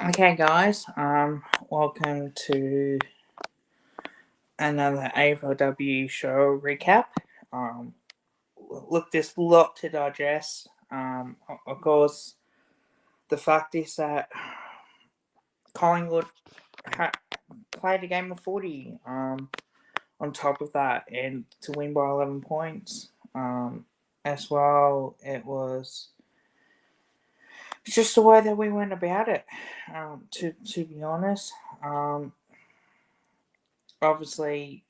Okay, guys. Welcome to another AFLW show recap. Um, Look, there's a lot to digest. Of course, the fact is that Collingwood played a game of footy. On top of that, and to win by 11 points. As well, it was just the way that we went about it. To be honest, obviously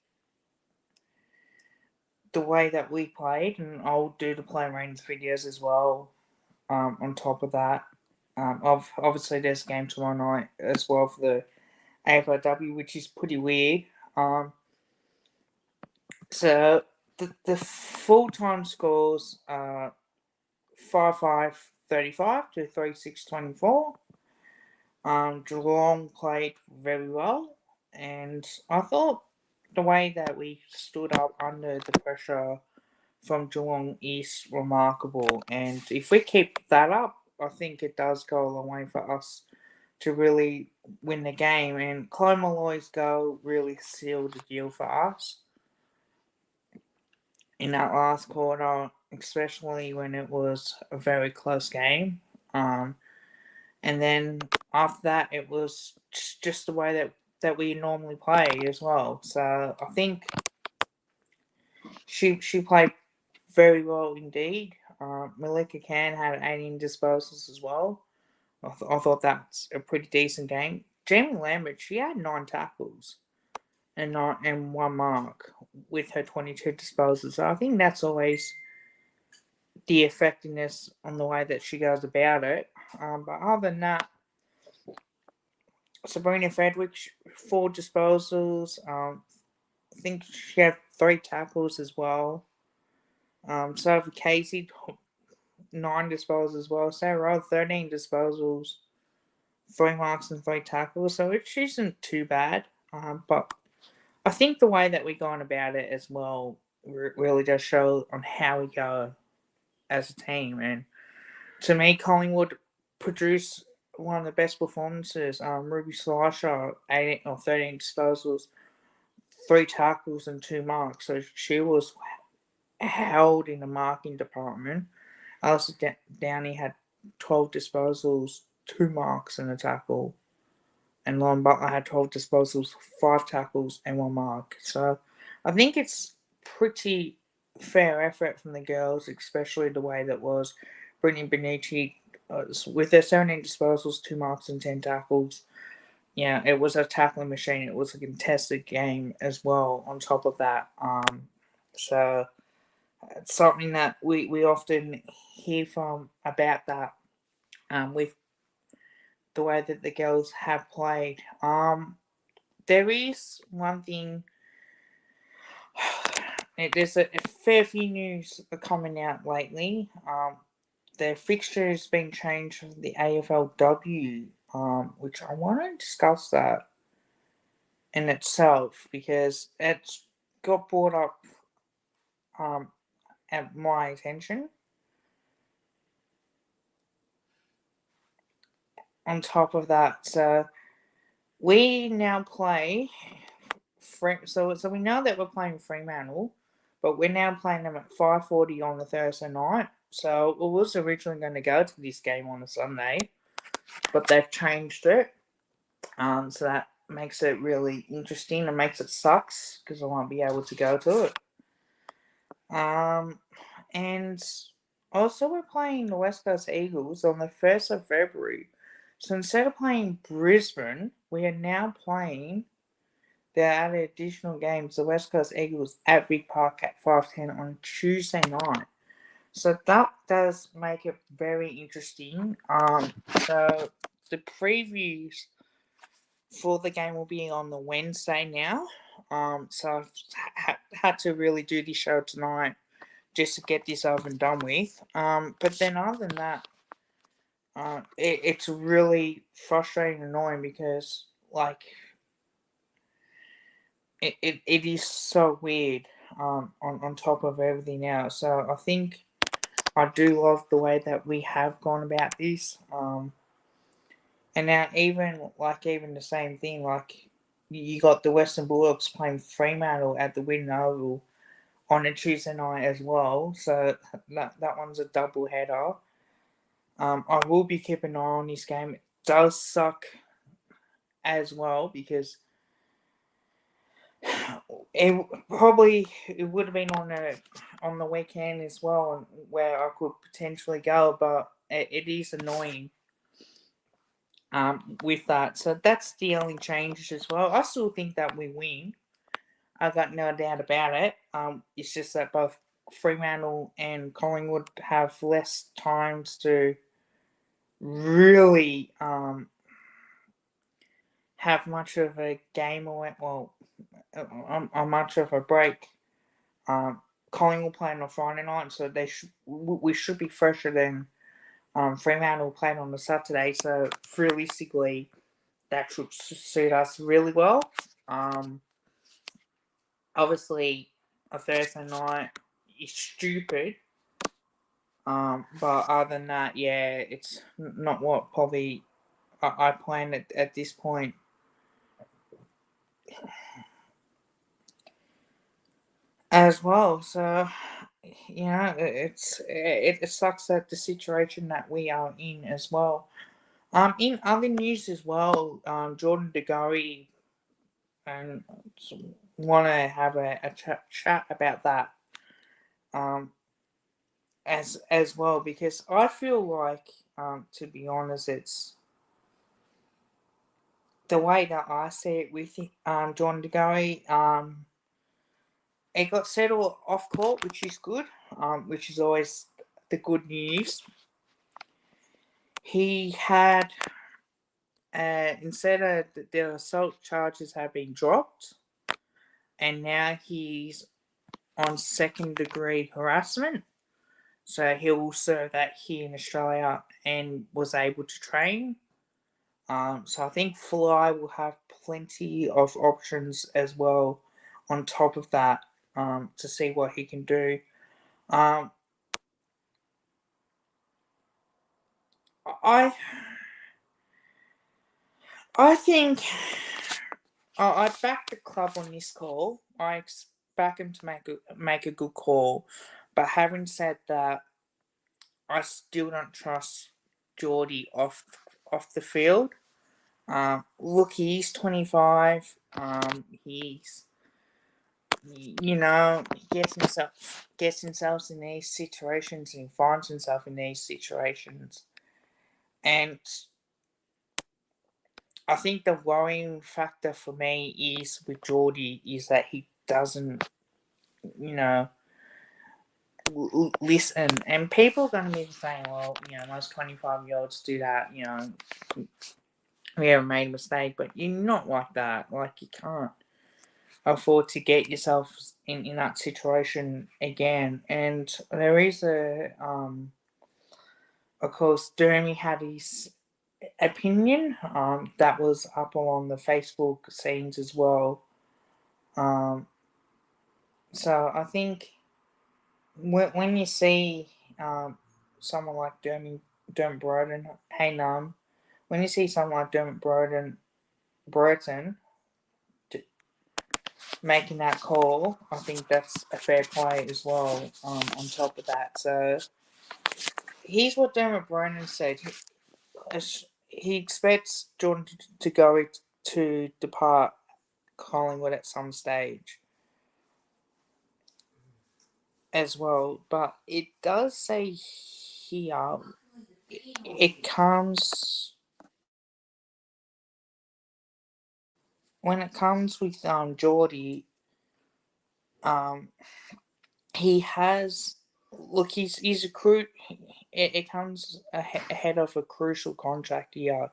the way that we played, and I'll do the play range videos as well. On top of that, obviously there's a game tomorrow night as well for the AFLW, which is pretty weird. So the full time scores are 5-5 35 to 3-6 24. Geelong played very well, and I thought the way that we stood up under the pressure from Geelong is remarkable. And if we keep that up, I think it does go a long way for us to really win the game. And Chloe Malloy's goal really sealed the deal for us in that last quarter, especially when it was a very close game. And then after that, it was just the way that we normally play as well. So I think she played very well indeed. Malika Khan had 18 disposals as well. I thought that's a pretty decent game. Jamie Lambert, she had 9 tackles and 1 mark with her 22 disposals. So I think that's always the effectiveness on the way that she goes about it. But other than that, Sabrina Frederick, 4 disposals. I think she had 3 tackles as well. So for Casey, 9 disposals as well. Sarah Rowe, 13 disposals, 3 marks and 3 tackles. So it isn't too bad. But I think the way that we're going about it as well really does show on how we go as a team. And to me, Collingwood produced one of the best performances. Ruby Slasher, 18 or 13 disposals, 3 tackles and 2 marks. So she was held in the marking department. Alistair Downey had 12 disposals, 2 marks and a tackle. And Lauren Butler had 12 disposals, 5 tackles and 1 mark. So I think it's pretty fair effort from the girls, especially the way that was Brittany Benucci with her 17 disposals, 2 marks and 10 tackles. Yeah, it was a tackling machine. It was a contested game as well on top of that. So it's something that we often hear from about that with the way that the girls have played. There is one thing. There's a fair few news coming out lately. The fixture has been changed from the AFLW, which I want to discuss that in itself because it's got brought up at my attention. On top of that, so we now play. So we know that we're playing Fremantle, but we're now playing them at 5:40 on the Thursday night. So we was originally going to go to this game on a Sunday, but they've changed it. So that makes it really interesting and makes it sucks because I won't be able to go to it. And also we're playing the West Coast Eagles on the 1st of February. So instead of playing Brisbane, we are now playing the added additional games, the West Coast Eagles at Big Park at 5:10 on Tuesday night. So that does make it very interesting. So the previews for the game will be on the Wednesday now. So I've had to really do this show tonight just to get this over and done with. But then other than that, it's really frustrating and annoying because it is so weird on top of everything else. So I think I do love the way that we have gone about this. And now even the same thing, like you got the Western Bulldogs playing Fremantle at the Wynn Oval on a Tuesday night as well. So that one's a double header. I will be keeping an eye on this game. It does suck as well because it would have been on the weekend as well, where I could potentially go, but it is annoying. With that, so that's the only change as well. I still think that we win. I got no doubt about it. It's just that both Fremantle and Collingwood have less times to really have much of a game away. Well, much of a break. Collingwood playing on Friday night, so we should be fresher than Fremantle playing on the Saturday. So realistically, that should suit us really well. Obviously, a Thursday night is stupid. But other than that, yeah, it's not what probably I planned at this point. As well, so it sucks that the situation that we are in as well. In other news as well, Jordan DeGoey and want to have a chat about that. As well, because I feel like, to be honest, it's the way that I see it with Jordan DeGoey. It got settled off court, which is good, which is always the good news. He had, instead of the assault charges have been dropped, and now he's on second degree harassment. So he will serve that here in Australia and was able to train. So I think Fly will have plenty of options as well on top of that, to see what he can do. I I think I back the club on this call. I back him to make a good call, but having said that, I still don't trust Geordie off the field. Look, he's 25. He's gets himself in these situations and finds himself in these situations, and I think the worrying factor for me is with Geordie is that he doesn't, listen. And people are going to be saying, well, most 25-year-olds do that. We haven't made a mistake, but you're not like that. Like, you can't afford to get yourself in that situation again. And there is of course, Dermy had his opinion that was up on the Facebook scenes as well. So I think when you see someone like Dermot Broden, when you see someone like Dermot Brereton making that call, I think that's a fair play as well. On top of that, so here's what Dermot Brereton said. He expects Jordan to go to depart Collingwood at some stage as well, but it does say here it comes when it comes with Geordie. He has he's a it comes ahead of a crucial contract year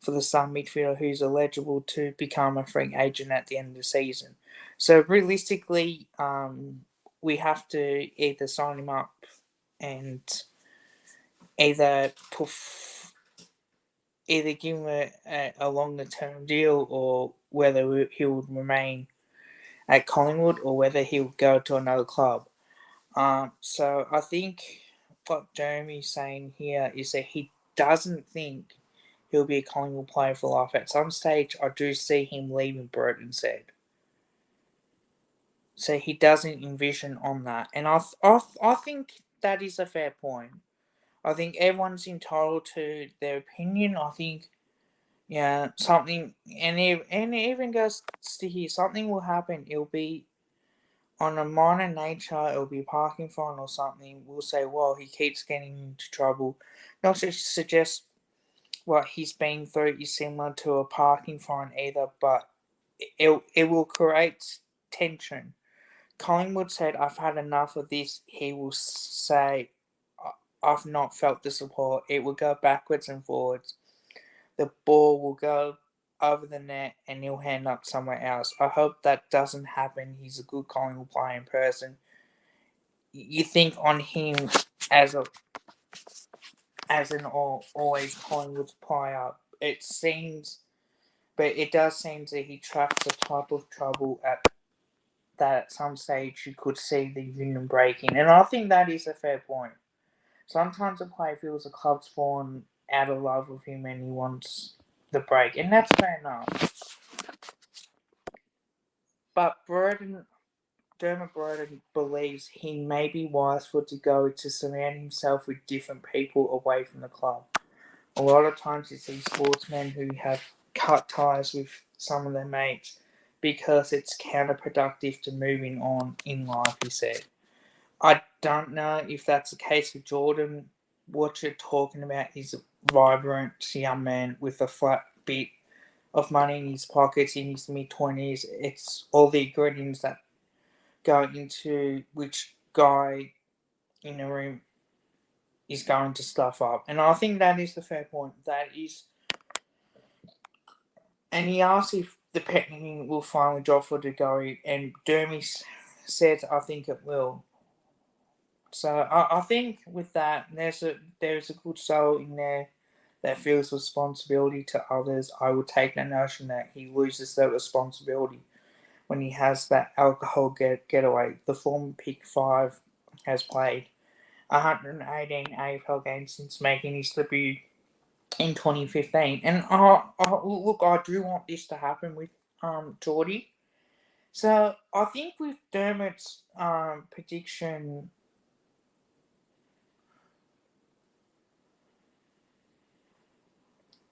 for the Sun midfielder who's eligible to become a free agent at the end of the season. So realistically, we have to either sign him up and either give him a longer term deal, or whether he would remain at Collingwood or whether he would go to another club. So I think what Jeremy's saying here is that he doesn't think he'll be a Collingwood player for life. At some stage, I do see him leaving, Burton said. So he doesn't envision on that. And I think that is a fair point. I think everyone's entitled to their opinion. I think, yeah, something, and it even goes to here, something will happen. It'll be on a minor nature, it'll be a parking fine or something. We'll say, well, he keeps getting into trouble. Not to suggest what he's been through is similar to a parking fine either, but it will create tension. Collingwood said, I've had enough of this. He will say, I've not felt the support. It will go backwards and forwards. The ball will go over the net and he'll hand up somewhere else. I hope that doesn't happen. He's a good Collingwood player in person. You think on him as an always Collingwood player. It does seem that he tracks the type of trouble that at some stage you could see the union breaking. And I think that is a fair point. Sometimes a player feels the club's fallen out of love with him and he wants the break. And that's fair enough. But Dermot Burton believes he may be wise for to go to surround himself with different people away from the club. A lot of times you see sportsmen who have cut ties with some of their mates because it's counterproductive to moving on in life, he said. I don't know if that's the case with Jordan. What you're talking about is a vibrant young man with a flat bit of money in his pockets in his mid-20s. It's all the ingredients that go into which guy in the room is going to stuff up. And I think that is the fair point. That is. And he asked if the petting will finally drop for Degori, and Dermy said, I think it will. So I think with that, there's a good soul in there that feels responsibility to others. I would take the notion that he loses that responsibility when he has that alcohol getaway. The former pick 5 has played 118 AFL games since making his debut in 2015. And look, I do want this to happen with Geordie. So I think with Dermot's prediction,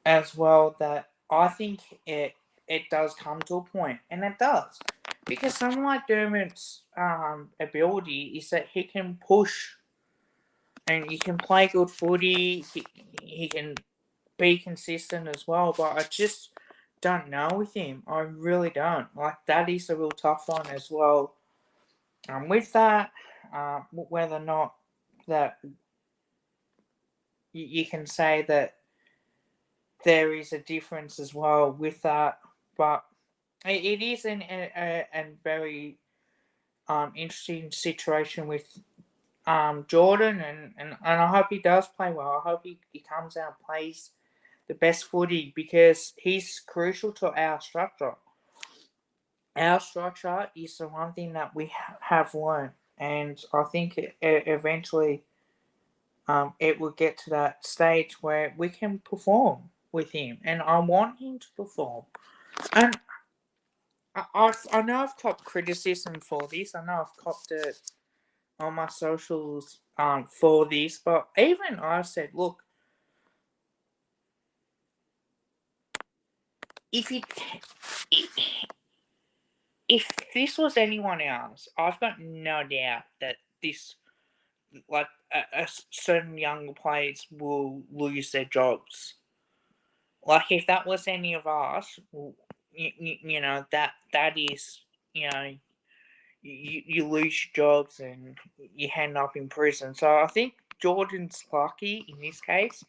as well, that I think it does come to a point, and it does, because someone like Dermot's ability is that he can push and he can play good footy. He can be consistent as well, but I just don't know with him. I really don't. Like, that is a real tough one as well. With that, whether or not that you can say that there is a difference as well with that, but it is a very interesting situation with Jordan, and I hope he does play well. I hope he comes out and plays the best footy, because he's crucial to our structure. Our structure is the one thing that we have learned, and I think eventually it will get to that stage where we can perform with him, and I want him to perform. And I know I've copped criticism for this. I know I've copped it on my socials for this, but even I said, look, if this was anyone else, I've got no doubt that this, like, a certain younger players will lose their jobs. Like, if that was any of us, you know, that is, you know, you lose your jobs and you end up in prison. So I think Jordan's lucky in this case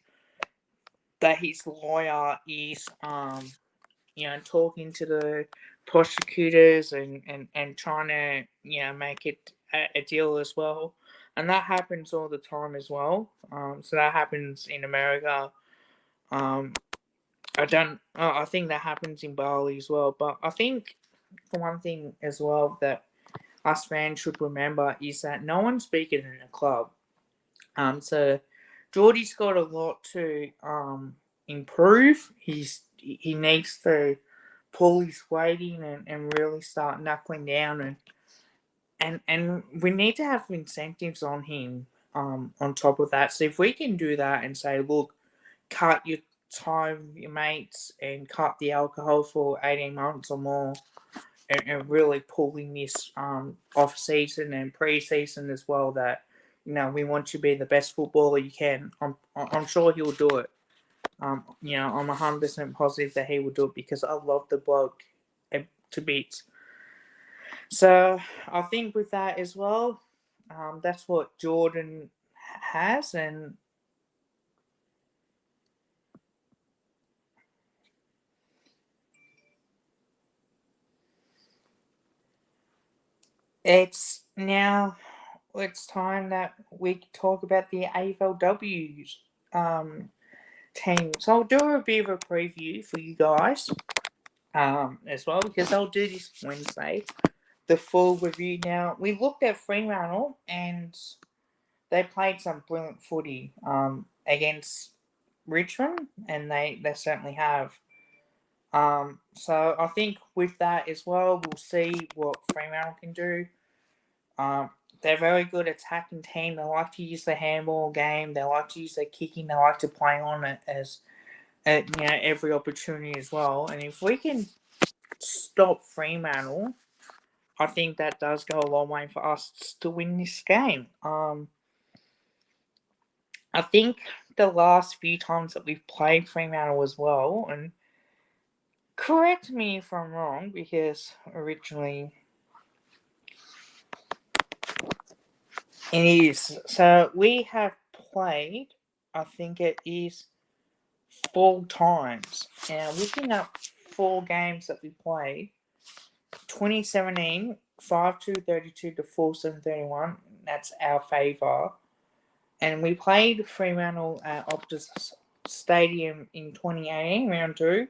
that his lawyer is, you know, talking to the prosecutors and trying to, you know, make it a deal as well. And that happens all the time as well. So that happens in America. I think that happens in Bali as well. But I think for one thing as well that us fans should remember is that no one's bigger than a club. So Geordie's got a lot to improve. He needs to pull his weight in and really start knuckling down, and we need to have incentives on him on top of that. So if we can do that and say, look, cut your time with your mates and cut the alcohol for 18 months or more, and really pulling this off season and pre-season as well, that we want you to be the best footballer you can. I'm sure he'll do it. I'm 100% positive that he will do it because I love the bloke to bits. So I think with that as well, that's what Jordan has, and it's time that we talk about the AFLW's team. So I'll do a bit of a preview for you guys as well, because I'll do this Wednesday. The full review. Now, we looked at Fremantle and they played some brilliant footy against Richmond, and they certainly have. So I think with that as well, we'll see what Fremantle can do. They're very good attacking team. They like to use the handball game. They like to use their kicking. They like to play on it as every opportunity as well. And if we can stop Fremantle, I think that does go a long way for us to win this game. I think the last few times that we've played Fremantle as well, and correct me if I'm wrong, because originally it is. So we have played, I think it is 4 times. Now, looking up 4 games that we played, 2017, 5-2-32 to 4-7-31, that's our favour. And we played Fremantle at Optus Stadium in 2018, round 2,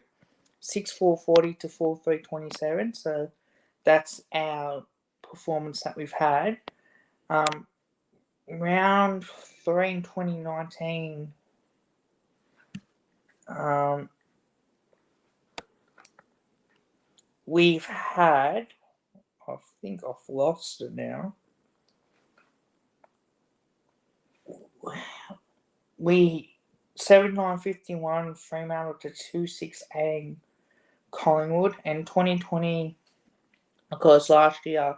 6-4-40 to 4-3-27. So that's our performance that we've had. Round 3 in 2019, we've had, I think I've lost it now. We 7-9-51 Fremantle to 2-6-8 Collingwood, and 2020, of course, last year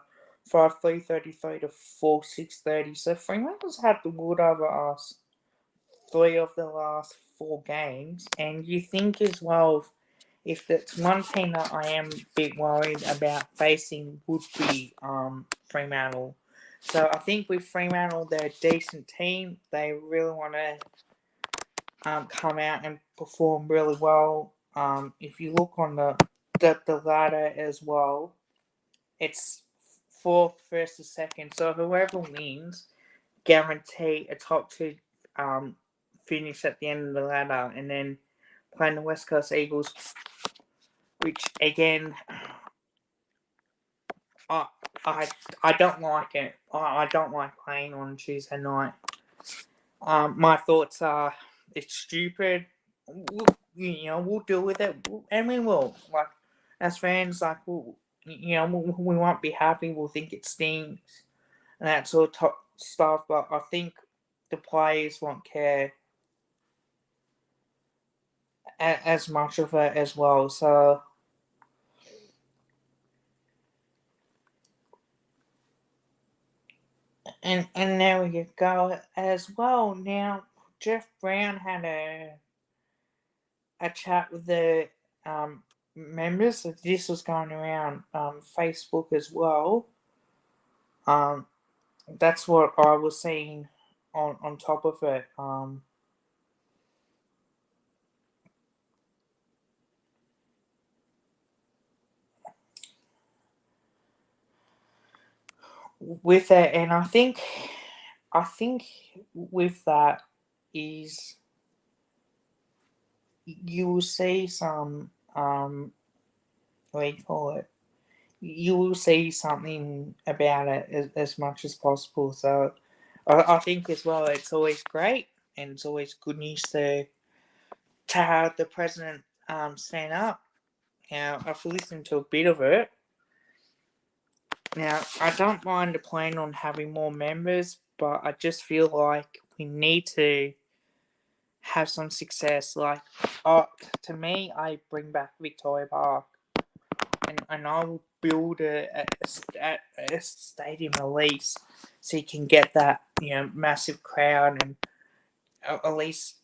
5-3-33 to 4-6-30. So Fremantle's had the wood over us 3 of the last 4 games, and you think as well, if that's one team that I am a bit worried about facing would be Fremantle. So I think with Fremantle, they're a decent team. They really want to come out and perform really well. If you look on the ladder as well, it's 4th versus 2nd. So whoever wins, guarantee a top 2 finish at the end of the ladder, and then playing the West Coast Eagles, which again, I don't like it. I don't like playing on Tuesday night. My thoughts are it's stupid. We'll deal with it, and we will. Like, as fans, like we won't be happy. We'll think it stinks and that sort of stuff. But I think the players won't care as much of it as well. So. And there we go as well. Now, Jeff Brown had a chat with the members. This was going around Facebook as well. That's what I was seeing on top of it. With it, and I think with that is you will see some what do you call it? You will see something about it as much as possible. So I think as well, it's always great and it's always good news to to have the president stand up. Now, I've listened to a bit of it. Now, I don't mind the plan on having more members, but I just feel like we need to have some success. Like, to me, I bring back Victoria Park, and I will build a stadium at least, so you can get that massive crowd, and at least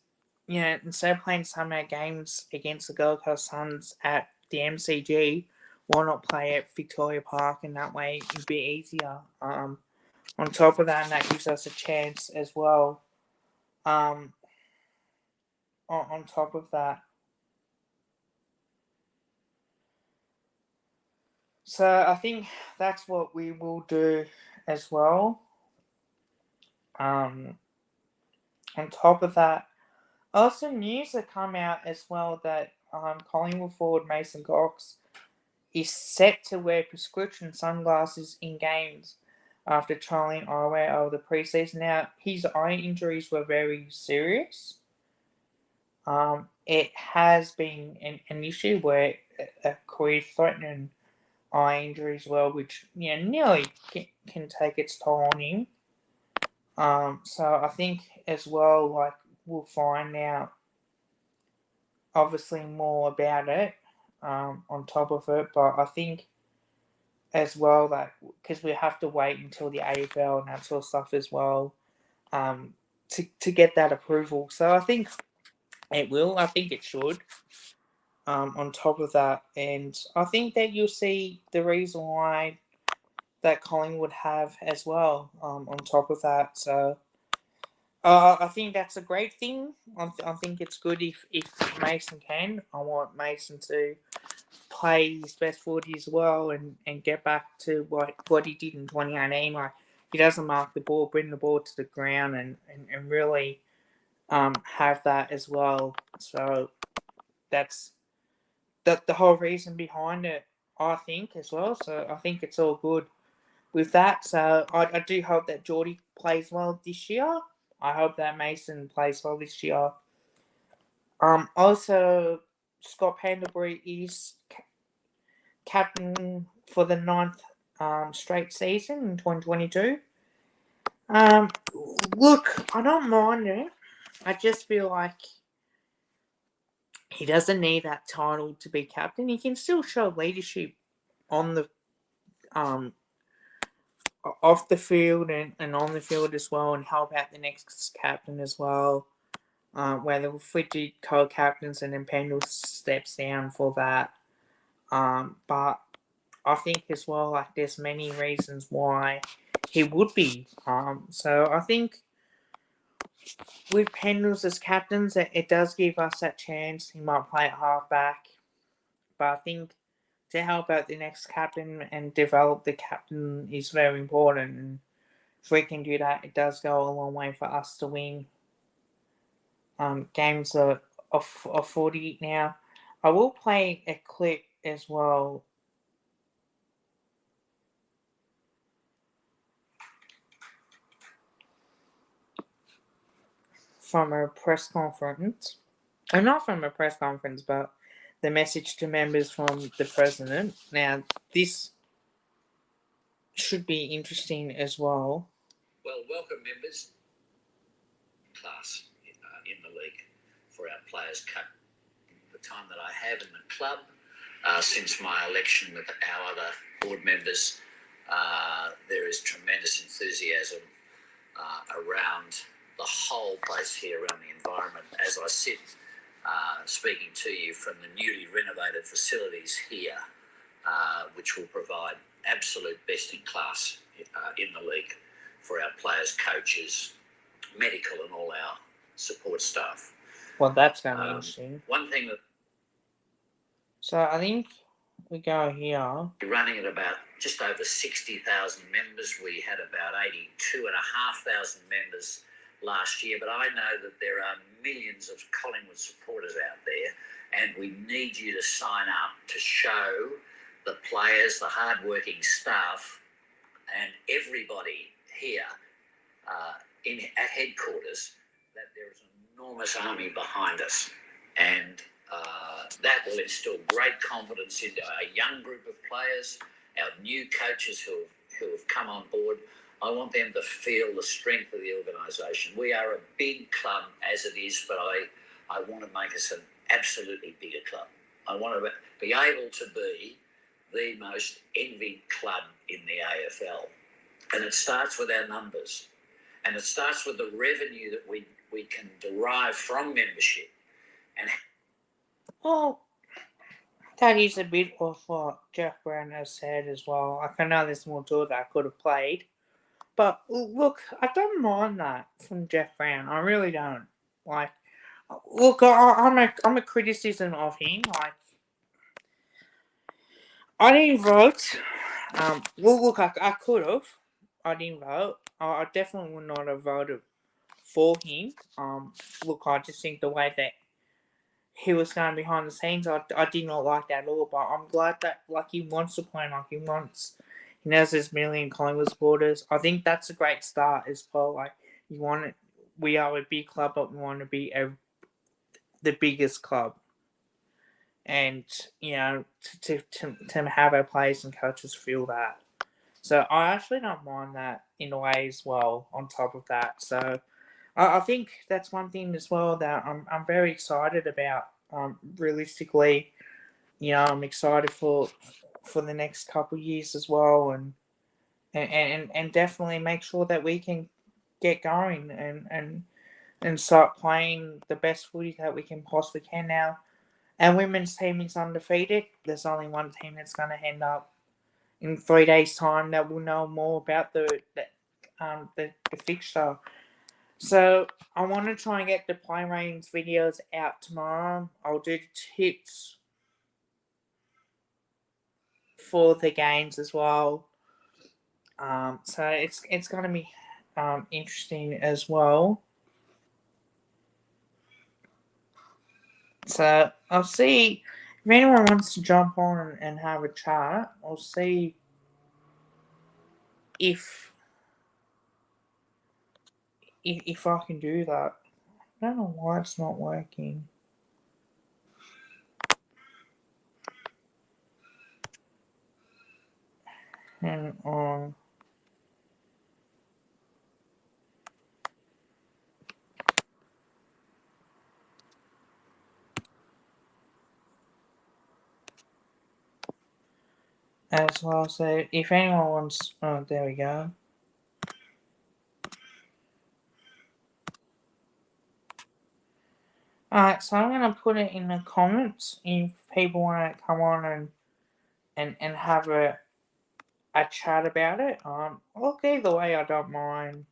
instead of playing some of our games against the Gold Coast Suns at the MCG, why not play at Victoria Park, and that way it'd be easier. On top of that, and that gives us a chance as well. On top of that, so I think that's what we will do as well. On top of that, also news that come out as well that Collingwood forward Mason Cox is set to wear prescription sunglasses in games after trialling eyewear over the preseason. Now, his eye injuries were very serious. It has been an issue where a career-threatening eye injury as well, which nearly can take its toll on him. So I think as well, like, we'll find out obviously more about it on top of it, but I think as well that because we have to wait until the AFL and that sort of stuff as well to get that approval. So I think it will. I think it should. On top of that, and I think that you'll see the reason why that Collingwood have as well. On top of that, so I think that's a great thing. I think it's good if Mason can. I want Mason to play his best footy as well and get back to what he did in 2018. Like, he doesn't mark the ball, bring the ball to the ground, and really have that as well. So that's the whole reason behind it, I think, as well. So I think it's all good with that. So I do hope that Geordie plays well this year. I hope that Mason plays well this year. Also, Scott Pendlebury is captain for the 9th straight season in 2022. Look, I don't mind it. I just feel like he doesn't need that title to be captain. He can still show leadership on the off the field and on the field as well, and help out the next captain as well. Whether if we do co-captains and then Pendle steps down for that. But I think as well, like, there's many reasons why he would be. So I think with Pendles as captains, it does give us that chance. He might play at halfback, but I think to help out the next captain and develop the captain is very important. And if we can do that, it does go a long way for us to win games of footy. Now, I will play a clip as well from a press conference. And not from a press conference, but the message to members from the president. Now, this should be interesting as well. Well, welcome, members. Class in the league for our Players' Cup. The time that I have in the club since my election with our other board members, there is tremendous enthusiasm around the whole place here, around the environment. As I sit speaking to you from the newly renovated facilities here, which will provide absolute best in class in the league for our players, coaches, medical, and all our support staff. Well, that's going to be interesting. One thing that... So I think we go here. We're running at about just over 60,000 members. We had about 82,500 members last year, but I know that there are millions of Collingwood supporters out there, and we need you to sign up to show the players, the hard-working staff, and everybody here at headquarters that there is an enormous army behind us. and that will instill great confidence into our young group of players, our new coaches who have come on board. I want them to feel the strength of the organisation. We are a big club as it is, but I want to make us an absolutely bigger club. I want to be able to be the most envied club in the AFL. And it starts with our numbers. And it starts with the revenue that we can derive from membership. And Well, that is a bit of what Jeff Brown has said as well. Like, I know there's more to it that I could have played. But look, I don't mind that from Jeff Brown. I really don't. Like, look, I'm a criticism of him. Like, I didn't vote. Well, look, I could have. I didn't vote. I definitely would not have voted for him. Look, I just think the way that he was going behind the scenes, I did not like that at all. But I'm glad that like he wants to play, like he knows there's million Collingwood supporters. I think that's a great start as well. Like we are a big club, but we want to be the biggest club, and to have our players and coaches feel that. So I actually don't mind that in a way as well. On top of that, so I think that's one thing as well that I'm very excited about. Realistically, I'm excited for the next couple of years as well, and definitely make sure that we can get going and start playing the best footy that we can possibly can now. Our women's team is undefeated. There's only one team that's going to end up in 3 days' time that will know more about the fixture. So I want to try and get the play ratings videos out tomorrow. I'll do tips for the games as well. So it's going to be interesting as well. So I'll see if anyone wants to jump on and have a chat. I'll see if I can do that. I don't know why it's not working. Hang on. As well, so if anyone wants, oh, there we go. Alright, so I'm gonna put it in the comments if people want to come on and have a chat about it. Look, either way, I don't mind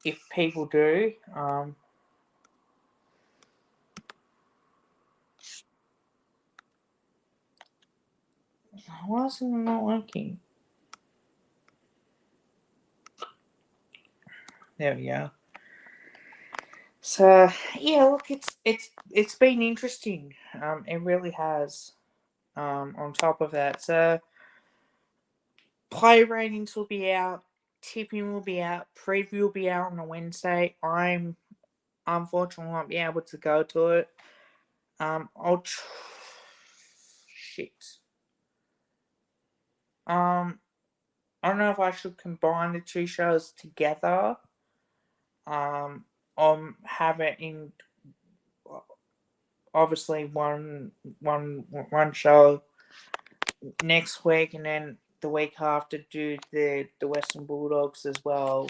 if people do. Why is it not working? There we go. So yeah, look, it's been interesting. It really has. On top of that, so play ratings will be out, tipping will be out, preview will be out on a Wednesday. I'm unfortunately won't be able to go to it. Shit. I don't know if I should combine the two shows together. Have it in obviously one show next week, and then the week after do the Western Bulldogs as well.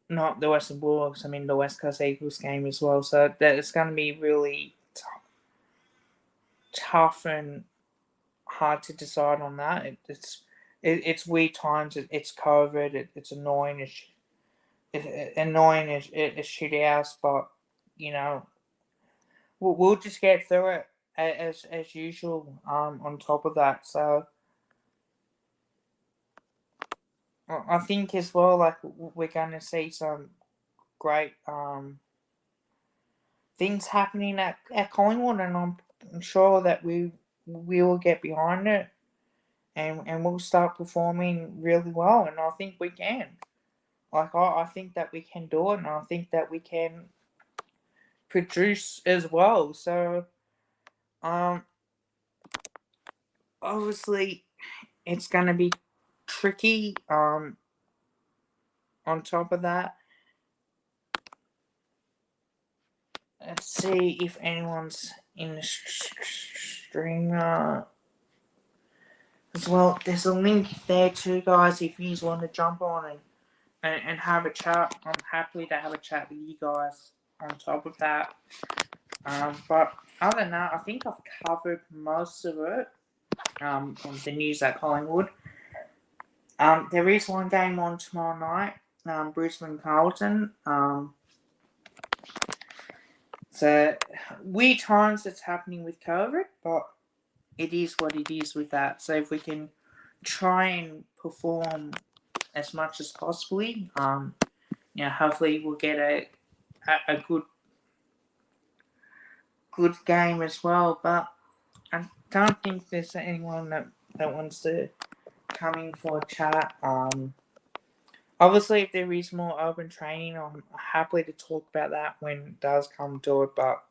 Not the Western Bulldogs. I mean the West Coast Eagles game as well. So that it's going to be really tough and hard to decide on that. It's weird times. It's COVID. It's annoying. It's annoying as shit house, but we'll just get through it as usual. On top of that, so I think as well, like we're going to see some great things happening at Collingwood, and I'm sure that we will get behind it, and we'll start performing really well, and I think we can. Like I think that we can do it, and I think that we can produce as well. So, obviously, it's going to be tricky. On top of that, let's see if anyone's in the stream as well. There's a link there too, guys. If you want to jump on and have a chat, I'm happy to have a chat with you guys on top of that. But other than that, I think I've covered most of it. On the news at Collingwood. There is one game on tomorrow night, Brisbane Carlton. So weird times that's happening with COVID, but it is what it is with that. So if we can try and perform as much as possibly, hopefully we'll get a good game as well. But I don't think there's anyone that wants to come in for a chat. Obviously, if there is more open training, I'm happy to talk about that when it does come to it. But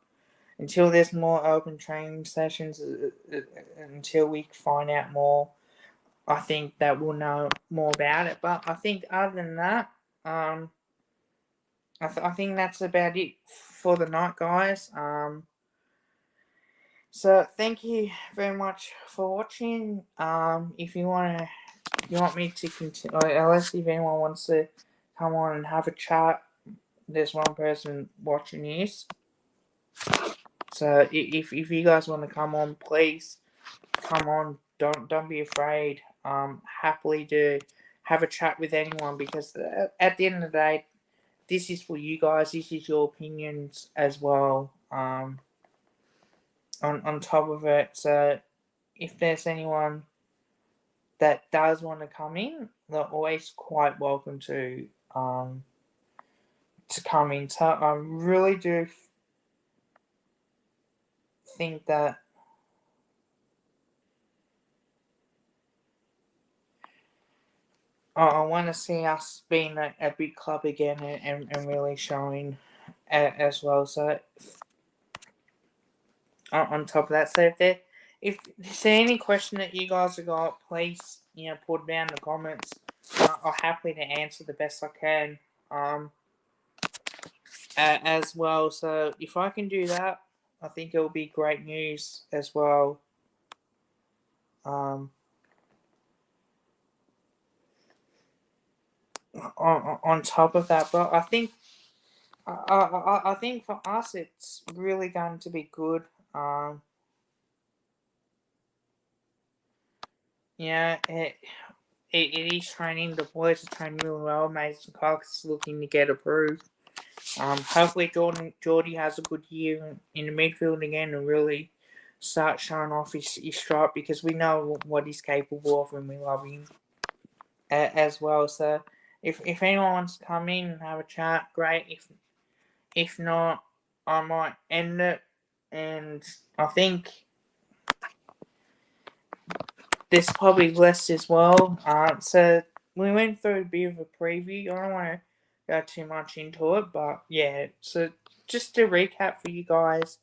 until there's more open training sessions, until we find out more, I think that we'll know more about it. But I think other than that, I think that's about it for the night, guys. So thank you very much for watching. If you want me to continue, unless if anyone wants to come on and have a chat, there's one person watching this. So if you guys want to come on, please come on. Don't be afraid. Happily to have a chat with anyone, because at the end of the day, this is for you guys. This is your opinions as well. On top of it, so if there's anyone that does want to come in, they're always quite welcome to come in. So I really do think that I want to see us being a big club again and really showing as well. So on top of that, so if there's any question that you guys have got, please put down in the comments. I'll happily to answer the best I can. As well. So if I can do that, I think it will be great news as well. On top of that, but I think I think for us it's really going to be good. It is training. The boys are training really well. Mason Cox is looking to get approved. Hopefully Geordie has a good year in the midfield again and really start showing off his stripe, because we know what he's capable of and we love him as well. So if anyone wants to come in and have a chat, great. If not, I might end it. And I think there's probably less as well. So we went through a bit of a preview. I don't want to go too much into it, but yeah. So just to recap for you guys,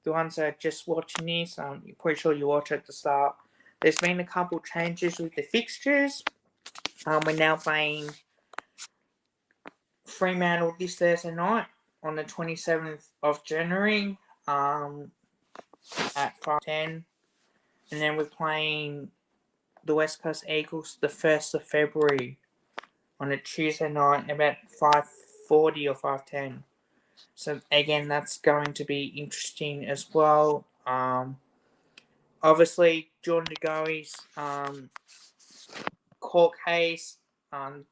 the ones that are just watching this, I'm pretty sure you watch at the start. There's been a couple changes with the fixtures. We're now playing Fremantle this Thursday night on the 27th of January at 5:10. And then we're playing the West Coast Eagles the 1st of February on a Tuesday night about 5:40 or 5:10. So again, that's going to be interesting as well. Obviously, Jordan DeGoey's court case,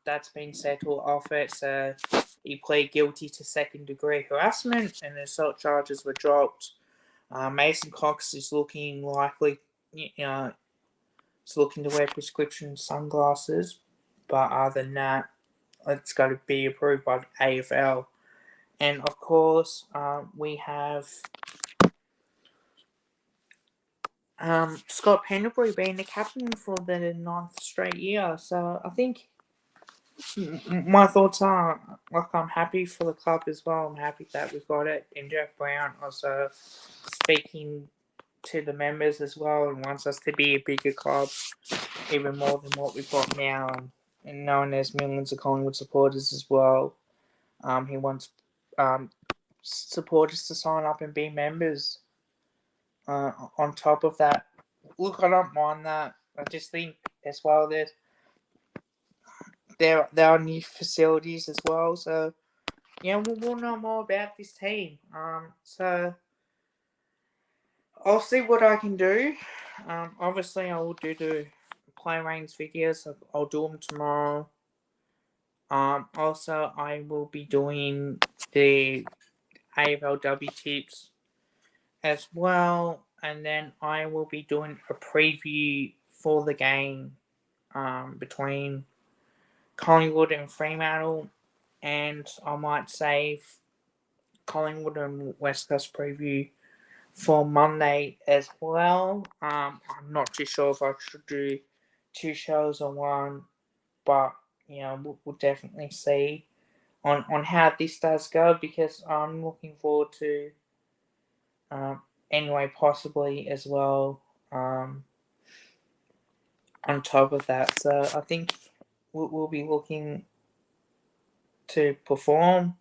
that's been settled off it. So he pled guilty to second-degree harassment, and the assault charges were dropped. Mason Cox is looking likely, is looking to wear prescription sunglasses, but other than that, it's got to be approved by the AFL. And of course, we have Scott Pendlebury being the captain for the 9th straight year. So I think My thoughts are, like, I'm happy for the club as well. I'm happy that we've got it. And Jeff Brown also speaking to the members as well and wants us to be a bigger club, even more than what we've got now. And knowing there's millions of Collingwood supporters as well, he wants supporters to sign up and be members. On top of that, look, I don't mind that. I just think as well there are new facilities as well, so yeah, we'll know more about this team. So I'll see what I can do. Obviously, I will do the play range videos. So I'll do them tomorrow. Also, I will be doing the AFLW tips as well, and then I will be doing a preview for the game between Collingwood and Fremantle, and I might save Collingwood and West Coast preview for Monday as well. I'm not too sure if I should do two shows or one, but we'll definitely see on how this does go, because I'm looking forward to anyway, possibly as well. On top of that, so I think we'll be looking to perform,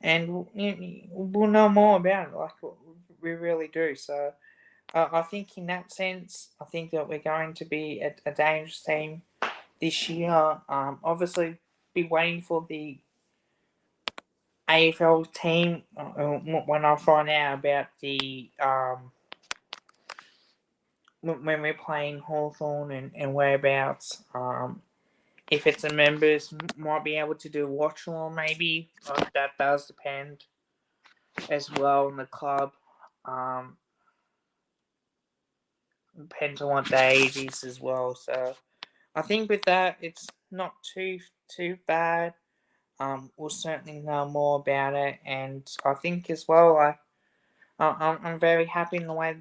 and we'll know more about it, like we really do. So I think in that sense, I think that we're going to be a dangerous team this year. Obviously, be waiting for the AFL team when I find out about the when we're playing Hawthorn and whereabouts. If it's a members, might be able to do watch along maybe. That does depend as well on the club. Depends on what the age is as well. So I think with that, it's not too bad. We'll certainly know more about it, and I think as well, I'm very happy in the way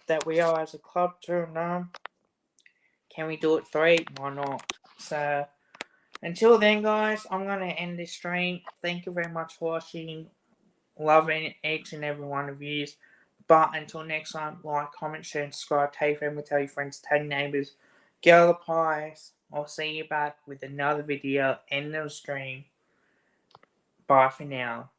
that we are as a club too. Can we do it 3? Why not? So until then, guys, I'm gonna end this stream. Thank you very much for watching. Loving each and every one of you. But until next time, like, comment, share, and subscribe. Tell your family, tell your friends, tell your neighbours. Get all the pies. I'll see you back with another video and the stream. Bye for now.